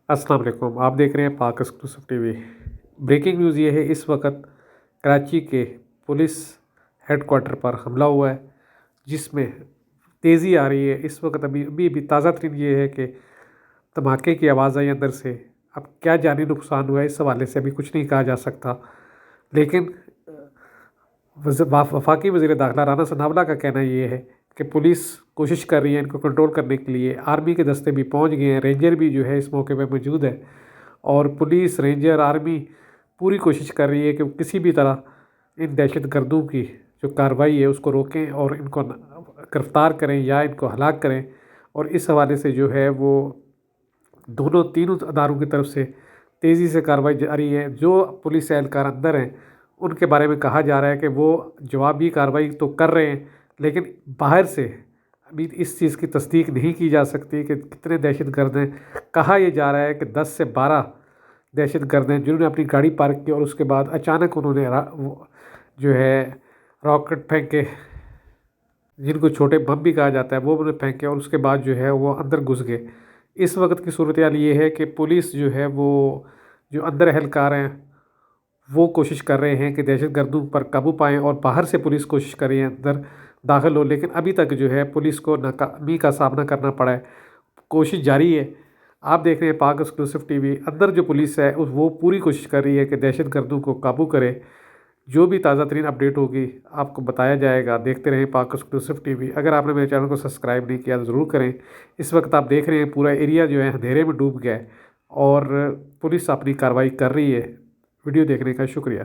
السلام علیکم، آپ دیکھ رہے ہیں پاک exclusive T V. Breaking news یہ ہے، اس وقت کراچی کے پولیس ہیڈ کوارٹر پر حملہ ہوا ہے، جس میں تیزی آ رہی ہے۔ اس وقت ابھی تازہ ترین یہ ہے کہ دھماکے کی آواز آئی اندر سے۔ اب کیا جانی نقصان ہوا ہے، اس حوالے سے ابھی کچھ نہیں کہا جا سکتا، لیکن وفاقی وزیر داخلہ رانا ثناءاللہ کا کہنا یہ ہے کہ پولیس کوشش کر رہی ہے ان کو کنٹرول کرنے کے لیے۔ آرمی کے دستے بھی پہنچ گئے ہیں، رینجر بھی جو ہے اس موقع پہ موجود ہے، اور پولیس، رینجر، آرمی پوری کوشش کر رہی ہے کہ کسی بھی طرح ان دہشت گردوں کی جو کارروائی ہے اس کو روکیں اور ان کو گرفتار کریں یا ان کو ہلاک کریں۔ اور اس حوالے سے جو ہے وہ تینوں اداروں کی طرف سے تیزی سے کارروائی جاری ہے۔ جو پولیس اہلکار اندر ہیں ان کے بارے میں کہا جا رہا ہے کہ وہ جوابی کارروائی تو کر رہے ہیں، لیکن باہر سے ابھی اس چیز کی تصدیق نہیں کی جا سکتی کہ کتنے دہشت گرد ہیں۔ کہا یہ جا رہا ہے کہ 10 سے 12 دہشت گرد ہیں جنہوں نے اپنی گاڑی پارک کی اور اس کے بعد اچانک انہوں نے جو ہے راکٹ پھینکے، جن کو چھوٹے بم بھی کہا جاتا ہے، وہ انہوں نے پھینکے اور اس کے بعد جو ہے وہ اندر گھس گئے۔ اس وقت کی صورتحال یہ ہے کہ پولیس جو ہے وہ جو اندر اہلکار ہیں وہ کوشش کر رہے ہیں کہ دہشت گردوں پر قابو پائیں، اور باہر سے پولیس کوشش کر رہی ہے اندر داخل ہو، لیکن ابھی تک جو ہے پولیس کو ناکامی کا سامنا کرنا پڑا ہے۔ کوشش جاری ہے۔ آپ دیکھ رہے ہیں پاک ایکسکلوسو ٹی وی۔ اندر جو پولیس ہے وہ پوری کوشش کر رہی ہے کہ دہشت گردوں کو قابو کرے۔ جو بھی تازہ ترین اپڈیٹ ہوگی آپ کو بتایا جائے گا۔ دیکھتے رہیں پاک ایکسکلوسو ٹی وی۔ اگر آپ نے میرے چینل کو سبسکرائب نہیں کیا تو ضرور کریں۔ اس وقت آپ دیکھ رہے ہیں پورا ایریا جو ہے اندھیرے میں ڈوب گیا ہے اور پولیس اپنی کارروائی کر رہی ہے۔ ویڈیو دیکھنے کا شکریہ۔